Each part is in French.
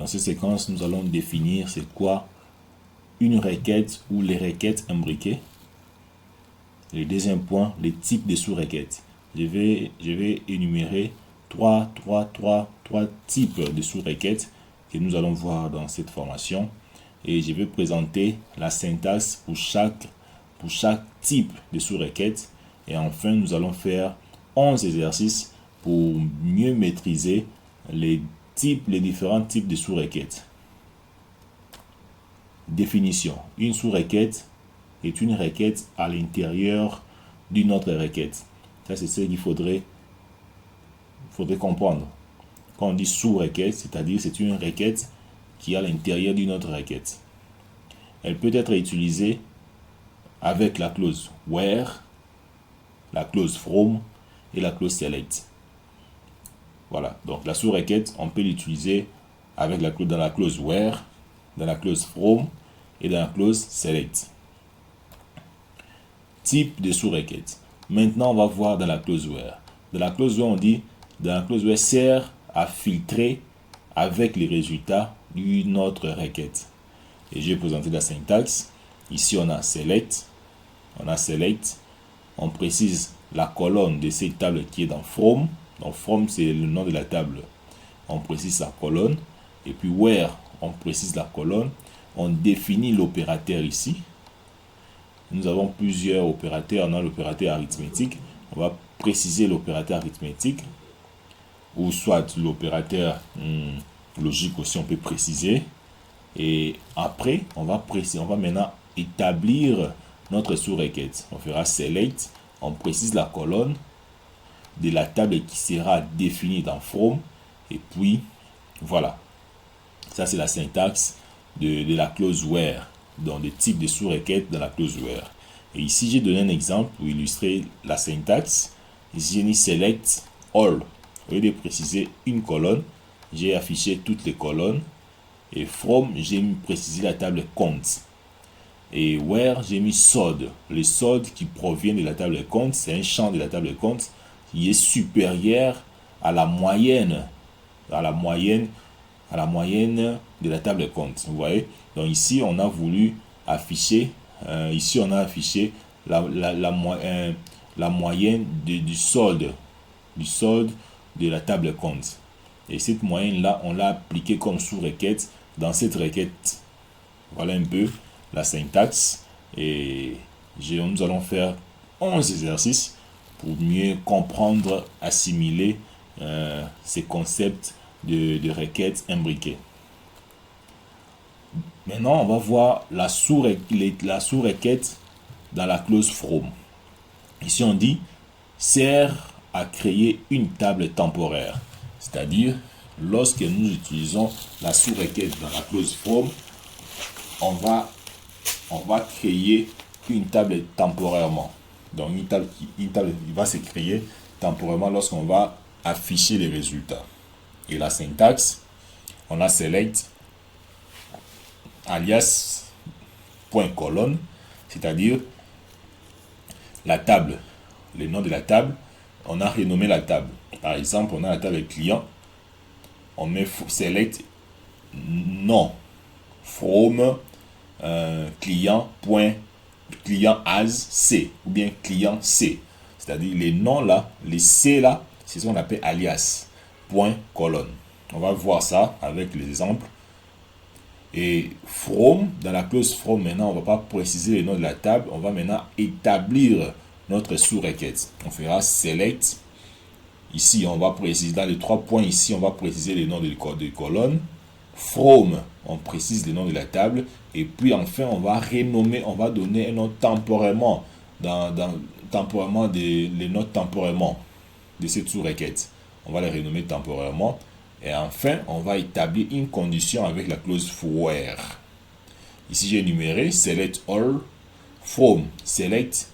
Dans cette séquence, nous allons définir c'est quoi une requête ou les requêtes imbriquées. Le deuxième point, les types de sous-requêtes. Je vais énumérer trois types de sous-requêtes que nous allons voir dans cette formation. Et je vais présenter la syntaxe pour chaque type de sous-requête. Et enfin, nous allons faire 11 exercices pour mieux maîtriser les différents types de sous-requêtes. Définition. Une sous-requête est une requête à l'intérieur d'une autre requête. Ça, c'est ce qu'il faudrait comprendre. Quand on dit sous-requête, c'est-à-dire c'est une requête qui est à l'intérieur d'une autre requête. Elle peut être utilisée avec la clause where, la clause from et la clause select. Voilà, donc la sous-requête, on peut l'utiliser avec dans la clause where, dans la clause from et dans la clause select. Type de sous-requête. Maintenant, on va voir dans la clause where. Dans la clause where, on dit, dans la clause where sert à filtrer avec les résultats d'une autre requête. Et je vais présenter la syntaxe. Ici, on a select. On précise la colonne de cette table qui est dans from. Donc, from, c'est le nom de la table. On précise la colonne. Et puis, where, on précise la colonne. On définit l'opérateur ici. Nous avons plusieurs opérateurs. On a l'opérateur arithmétique. On va préciser l'opérateur arithmétique. Ou soit l'opérateur logique aussi, on peut préciser. Et après, on va maintenant établir notre sous-requête. On fera select. On précise la colonne de la table qui sera définie dans from. Et puis, voilà. Ça, c'est la syntaxe de la clause where. Donc, le type de sous-requête dans la clause where. Et ici, j'ai donné un exemple pour illustrer la syntaxe. Ici, j'ai mis select all. Au lieu de préciser une colonne, j'ai affiché toutes les colonnes. Et from, j'ai précisé la table compte. Et where, j'ai mis solde. Le solde qui provient de la table compte, c'est un champ de la table compte qui est supérieur à la moyenne de la table compte. Vous voyez? Donc ici, on a voulu afficher, la moyenne du solde de la table compte. Et cette moyenne-là, on l'a appliquée comme sous-requête dans cette requête. Voilà un peu la syntaxe. Et nous allons faire 11 exercices pour mieux comprendre, assimiler ces concepts de requêtes imbriquées. Maintenant, on va voir la sous-requête dans la clause from. Ici, on dit sert à créer une table temporaire. C'est-à-dire, lorsque nous utilisons la sous-requête dans la clause from, on va créer une table temporairement. Donc, une table va se créer temporairement lorsqu'on va afficher les résultats. Et la syntaxe, on a select alias point colonne, c'est-à-dire la table, le nom de la table, on a renommé la table. Par exemple, on a la table client, on met select nom from client as c ou bien client c, c'est-à-dire les noms là, les c là, c'est ce qu'on appelle alias point colonne. On va voir ça avec les exemples. Et from, dans la clause from, maintenant on va pas préciser le nom de la table, on va maintenant établir notre sous-requête. On fera select. Ici, on va préciser, dans les 3 points ici, on va préciser les noms de colonnes. From, on précise le nom de la table. Et puis enfin, on va renommer, on va donner un nom temporairement, les noms temporairement de cette sous-requête. On va les renommer temporairement. Et enfin, on va établir une condition avec la clause where. Ici, j'ai énuméré select all, from, select,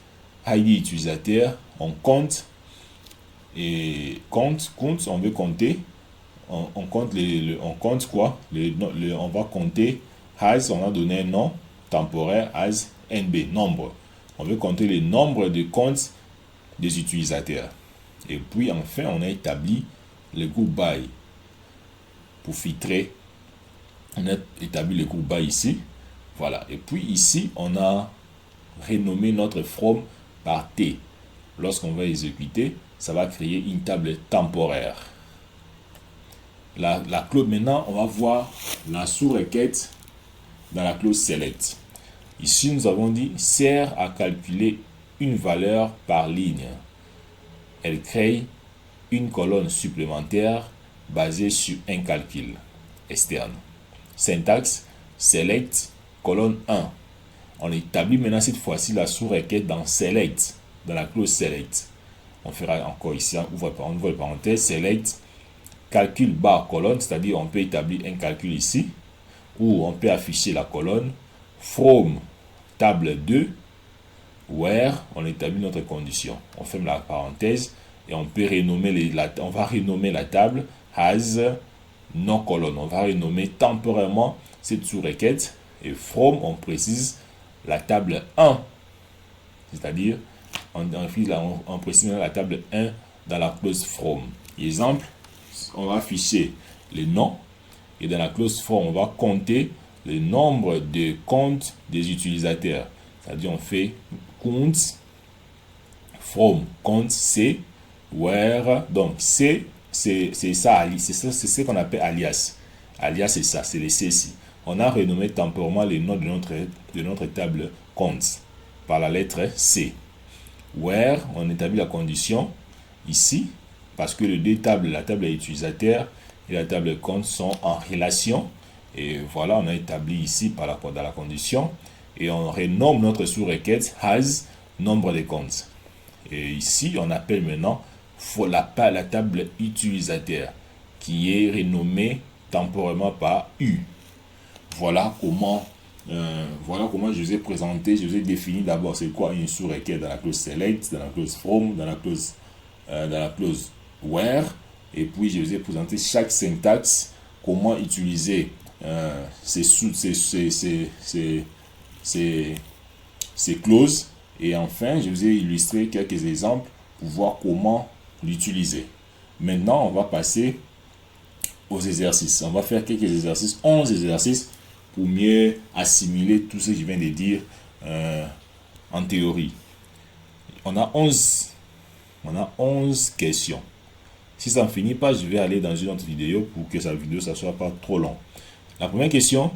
ID utilisateur, on compte. Et compte, on veut compter. On compte quoi? On va compter as, on a donné un nom temporaire as NB, nombre. On veut compter le nombre de comptes des utilisateurs. Et puis enfin, on a établi le groupe by pour filtrer On a établi le cours bas ici. Voilà. Et puis ici, on a renommé notre from par T. Lorsqu'on va exécuter, ça va créer une table temporaire. La clause, maintenant, on va voir la sous-requête dans la clause select. Ici, nous avons dit sert à calculer une valeur par ligne. Elle crée une colonne supplémentaire basée sur un calcul externe. Syntaxe select colonne 1. On établit maintenant cette fois-ci la sous-requête dans select, dans la clause select. On fera encore ici, on ouvre les parenthèses, select calcul barre colonne, c'est-à-dire on peut établir un calcul ici, ou on peut afficher la colonne from table 2 where on établit notre condition. On ferme la parenthèse et on peut renommer on va renommer la table as non colonne. On va renommer temporairement cette sous-requête et from on précise la table 1, c'est-à-dire on précise la table 1 dans la clause from. Exemple, on va afficher les noms et dans la clause from on va compter le nombre de comptes des utilisateurs. C'est-à-dire on fait compte from compte C where, donc C c'est ça, c'est ce qu'on appelle alias. Alias c'est ça, c'est les C ici. On a renommé temporairement les noms de notre table compte par la lettre C. Where on établit la condition ici parce que les deux tables, la table utilisateur et la table compte sont en relation. Et voilà, on a établi ici dans la condition. Et on renomme notre sous-requête as nombre de comptes. Et ici, on appelle maintenant la table utilisateur qui est renommée temporairement par U. Voilà comment je vous ai présenté, je vous ai défini d'abord c'est quoi une sous-requête dans la clause select, dans la clause from, dans la clause where, et puis je vous ai présenté chaque syntaxe, comment utiliser ces clauses, et enfin je vous ai illustré quelques exemples pour voir comment l'utiliser. Maintenant on va passer aux exercices. On va faire quelques exercices, 11 exercices pour mieux assimiler tout ce que je viens de dire en théorie. On a 11 questions. Si ça ne finit pas, je vais aller dans une autre vidéo pour que cette vidéo ne soit pas trop long. La première question,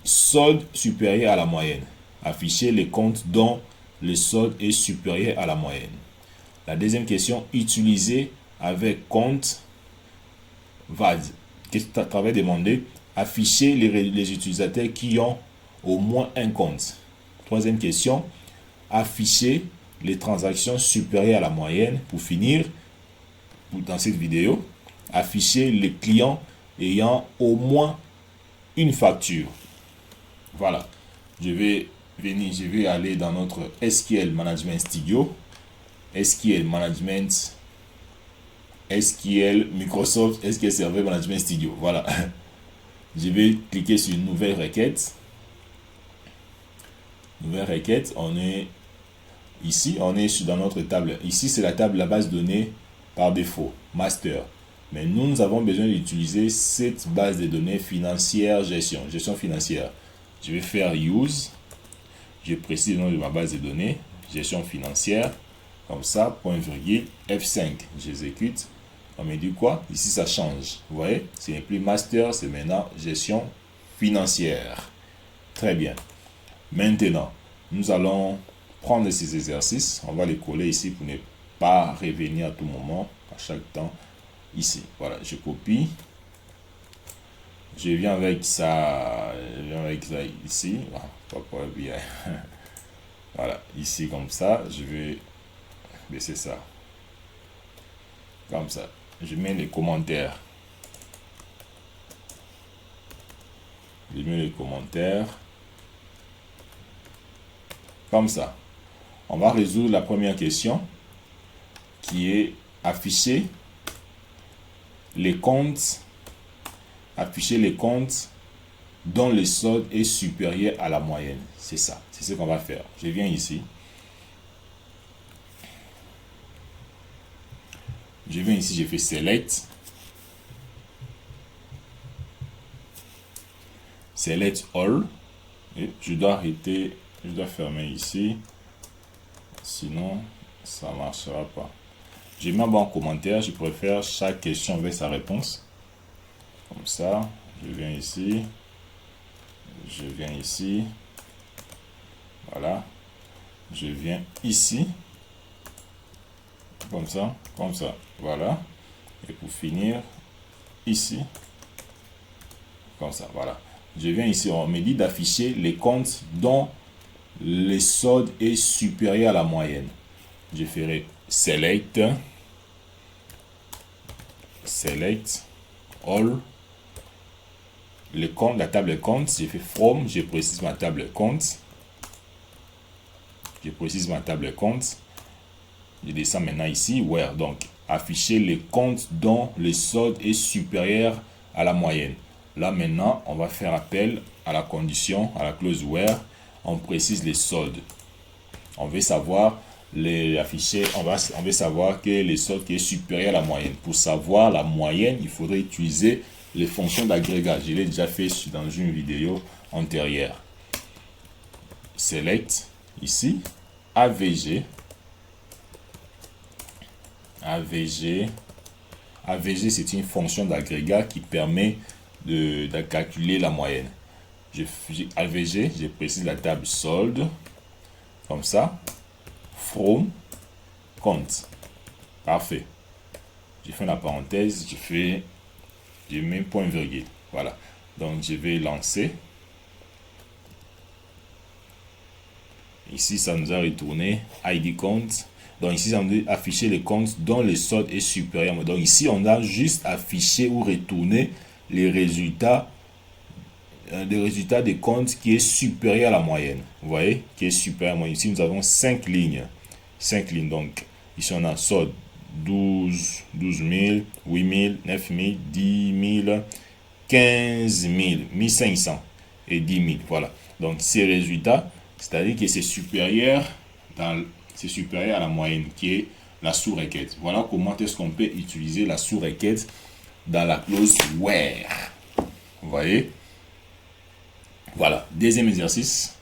solde supérieur à la moyenne. Afficher les comptes dont le solde est supérieur à la moyenne. La deuxième question, utiliser avec compte VAD. Qu'est-ce que tu avais demandé? Afficher les utilisateurs qui ont au moins un compte. Troisième question, afficher les transactions supérieures à la moyenne. Pour finir, dans cette vidéo, afficher les clients ayant au moins une facture. Voilà, je vais aller dans notre SQL Management Studio, SQL Microsoft SQL Server Management Studio. Voilà, je vais cliquer sur nouvelle requête. On est ici, dans notre table. Ici, c'est la table, la base de données par défaut, master. Mais nous avons besoin d'utiliser cette base de données financière, gestion financière. Je vais faire use. Je précise le nom de ma base de données, gestion financière. Comme ça, point virgule, F5. J'exécute. On me dit quoi? Ici, ça change. Vous voyez? Ce n'est plus master, c'est maintenant gestion financière. Très bien. Maintenant, nous allons prendre ces exercices. On va les coller ici pour ne pas revenir à tout moment, à chaque temps. Ici, voilà, je copie. Je viens avec ça ici. Pas bien. Voilà, ici comme ça. Je vais baisser ça. Comme ça. Je mets les commentaires. Comme ça. On va résoudre la première question qui est afficher les comptes dont le solde est supérieur à la moyenne. C'est ça, c'est ce qu'on va faire. Je viens ici. Je fais select. select all. Et je dois arrêter, je dois fermer ici. Sinon, ça ne marchera pas. J'ai mis en commentaire, je préfère chaque question avec sa réponse. Comme ça, je viens ici. Je viens ici. Voilà. Je viens ici. Comme ça, voilà. Et pour finir, ici. Comme ça, voilà. Je viens ici, on me dit d'afficher les comptes dont le solde est supérieur à la moyenne. Je ferai select all. Le compte, la table compte, j'ai fait from, je précise ma table compte. Je descends maintenant ici, where, donc afficher les comptes dont le solde est supérieur à la moyenne. Là maintenant, on va faire appel à la condition, à la clause where, on précise les soldes. On veut savoir on veut savoir que les soldes qui est supérieur à la moyenne. Pour savoir la moyenne, il faudrait utiliser les fonctions d'agrégat. Je l'ai déjà fait dans une vidéo antérieure. Select ici, AVG. AVG, c'est une fonction d'agrégat qui permet de calculer la moyenne. AVG, je précise la table solde, comme ça, from, compte. Parfait. Je fais la parenthèse, je mets point virgule. Voilà. Donc, je vais lancer. Ici, ça nous a retourné ID compte. Donc, ici, on doit afficher les comptes dont le solde est supérieur. Donc, ici, on a juste affiché ou retourné les résultats des comptes qui est supérieur à la moyenne. Vous voyez, qui est supérieur à la moyenne. Ici, nous avons 5 lignes. 5 lignes. Donc, ici, on a solde 12 000, 8 000, 9 000, 10 000, 15 000, 1500 et 10 000. Voilà. Donc, ces résultats, c'est-à-dire que c'est supérieur à la moyenne qui est la sous-requête. Voilà comment est-ce qu'on peut utiliser la sous-requête dans la clause where. Vous voyez? Voilà. Deuxième exercice,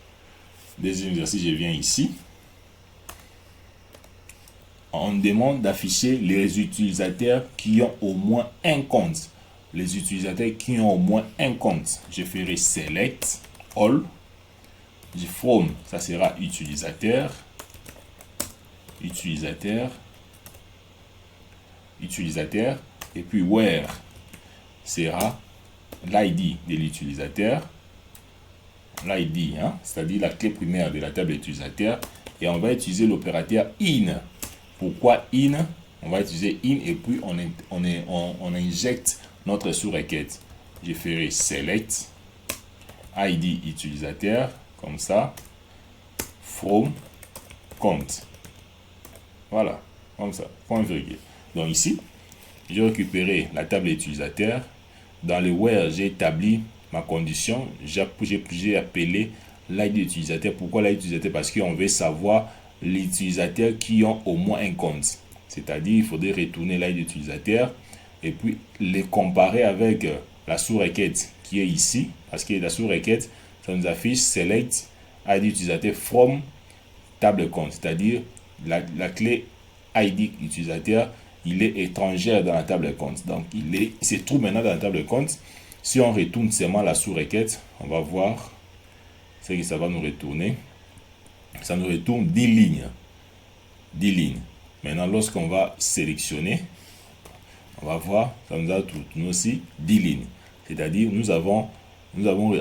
je viens ici. On demande d'afficher les utilisateurs qui ont au moins un compte. Les utilisateurs qui ont au moins un compte. Je ferai select all. From, ça sera utilisateur. Et puis where sera l'ID de l'utilisateur. L'ID, c'est-à-dire la clé primaire de la table utilisateur. Et on va utiliser l'opérateur in. Pourquoi in? On va utiliser in et puis on injecte notre sous-requête. Je ferai select ID utilisateur, comme ça, from compte. Voilà, comme ça, point virgule. Donc ici, j'ai récupéré la table utilisateur. Dans le where, j'ai établi ma condition. J'ai appelé l'ID utilisateur. Pourquoi l'ID utilisateur? Parce qu'on veut savoir les utilisateurs qui ont au moins un compte. C'est-à-dire, il faudrait retourner l'ID utilisateur et puis les comparer avec la sous-requête qui est ici. Parce que la sous-requête, ça nous affiche select ID utilisateur from table compte. C'est-à-dire, la clé ID utilisateur, il est étrangère dans la table compte. Donc, il se trouve maintenant dans la table compte. Si on retourne seulement la sous-requête, on va voir ce que ça va nous retourner. Ça nous retourne 10 lignes. 10 lignes. Maintenant, lorsqu'on va sélectionner, on va voir, ça nous a retourné aussi 10 lignes. C'est-à-dire, nous avons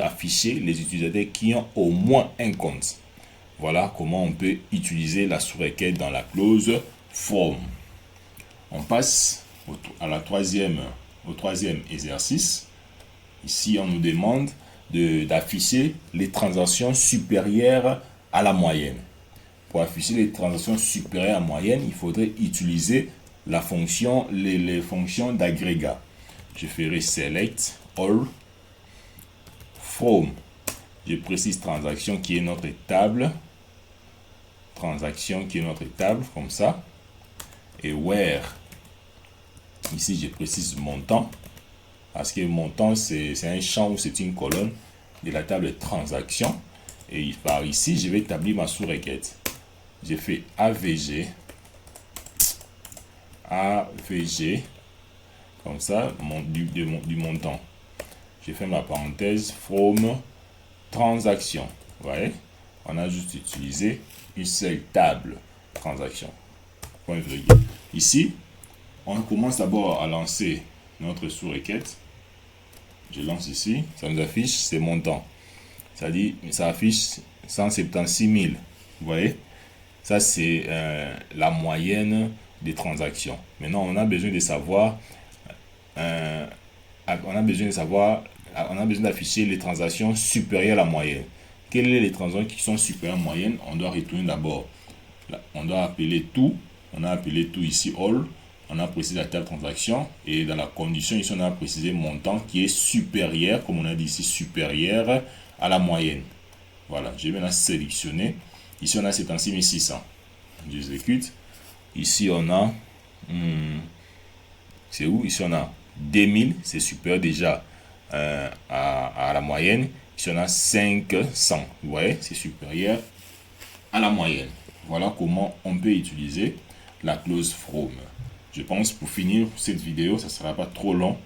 affiché les utilisateurs qui ont au moins un compte. Voilà comment on peut utiliser la sous-requête dans la clause from. On passe au troisième exercice. Ici, on nous demande d'afficher les transactions supérieures à la moyenne. Pour afficher les transactions supérieures à la moyenne, il faudrait utiliser la fonction, les fonctions d'agrégat. Je ferai select all from. Je précise transaction qui est notre table. Comme ça. Et where. Ici, je précise montant. Parce que montant, c'est un champ ou c'est une colonne. de la table transaction. Et par ici, je vais établir ma sous-requête. J'ai fait AVG, comme ça, du montant. Je fais ma parenthèse, from transaction. Vous voyez, on a juste utilisé une seule table transaction. Point virgule. Ici, on commence d'abord à lancer notre sous-requête. Je lance ici, ça nous affiche ces montants. Ça dit, ça affiche 176 000. Vous voyez, ça c'est la moyenne des transactions. Maintenant, on a besoin de savoir, on a besoin d'afficher les transactions supérieures à la moyenne. Quelles sont les transactions qui sont supérieures à la moyenne? On doit retourner d'abord. On doit appeler tout. On a appelé tout ici all. On a précisé la table transaction et dans la condition ici on a précisé montant qui est supérieur, comme on a dit ici, supérieur à la moyenne. Voilà, je vais maintenant sélectionner. Ici on a 76 600. J'exécute. Ici on a c'est où? Ici on a 2000, c'est supérieur déjà à la moyenne. Ici on a 500. Vous voyez, c'est supérieur à la moyenne. Voilà comment on peut utiliser la clause from. Je pense pour finir cette vidéo, ça ne sera pas trop long.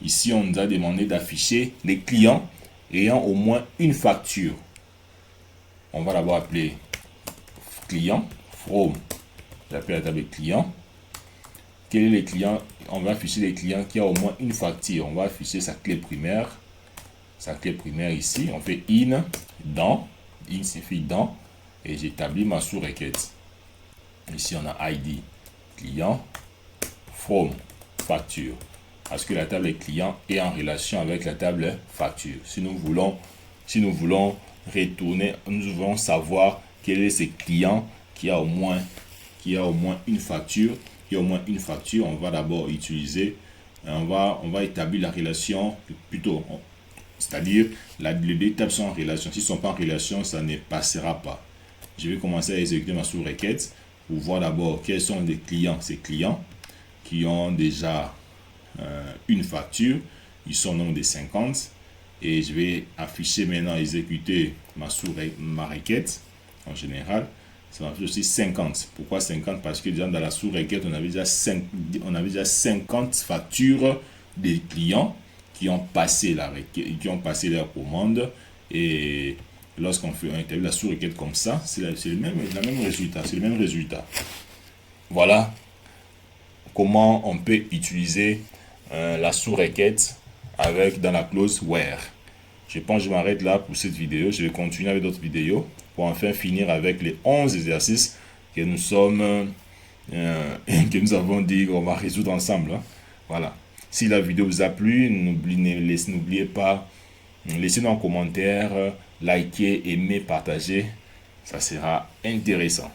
Ici, on nous a demandé d'afficher les clients ayant au moins une facture. On va d'abord appeler client, from. J'appelle la table client. Quels sont les clients? On va afficher les clients qui ont au moins une facture. On va afficher sa clé primaire. Sa clé primaire ici. On fait in, dans. In signifie dans. Et j'établis ma sous-requête. Ici, on a ID client, from, facture. Parce que la table client est en relation avec la table facture. Si nous voulons retourner, nous voulons savoir quel est ce client qui a au moins une facture. On va d'abord utiliser, on va établir la relation plutôt, c'est-à-dire les deux tables sont en relation. S'ils ne sont pas en relation, ça ne passera pas. Je vais commencer à exécuter ma sous-requête pour voir d'abord quels sont les clients. Ces clients qui ont déjà une facture, ils sont au nombre de 50 et je vais afficher maintenant, exécuter ma requête en général. Ça m'affiche aussi 50. Pourquoi 50? Parce que déjà dans la sous-requête, on avait déjà 50 factures des clients qui ont passé leur commande. Et lorsqu'on établit la sous-requête comme ça, c'est le même résultat. Voilà comment on peut utiliser la sous-requête dans la clause where. Je pense que je m'arrête là pour cette vidéo. Je vais continuer avec d'autres vidéos pour enfin finir avec les 11 exercices que nous avons dit qu'on va résoudre ensemble. Voilà. Si la vidéo vous a plu, n'oubliez pas, laissez-nous un commentaire, likez, aimez, partagez. Ça sera intéressant.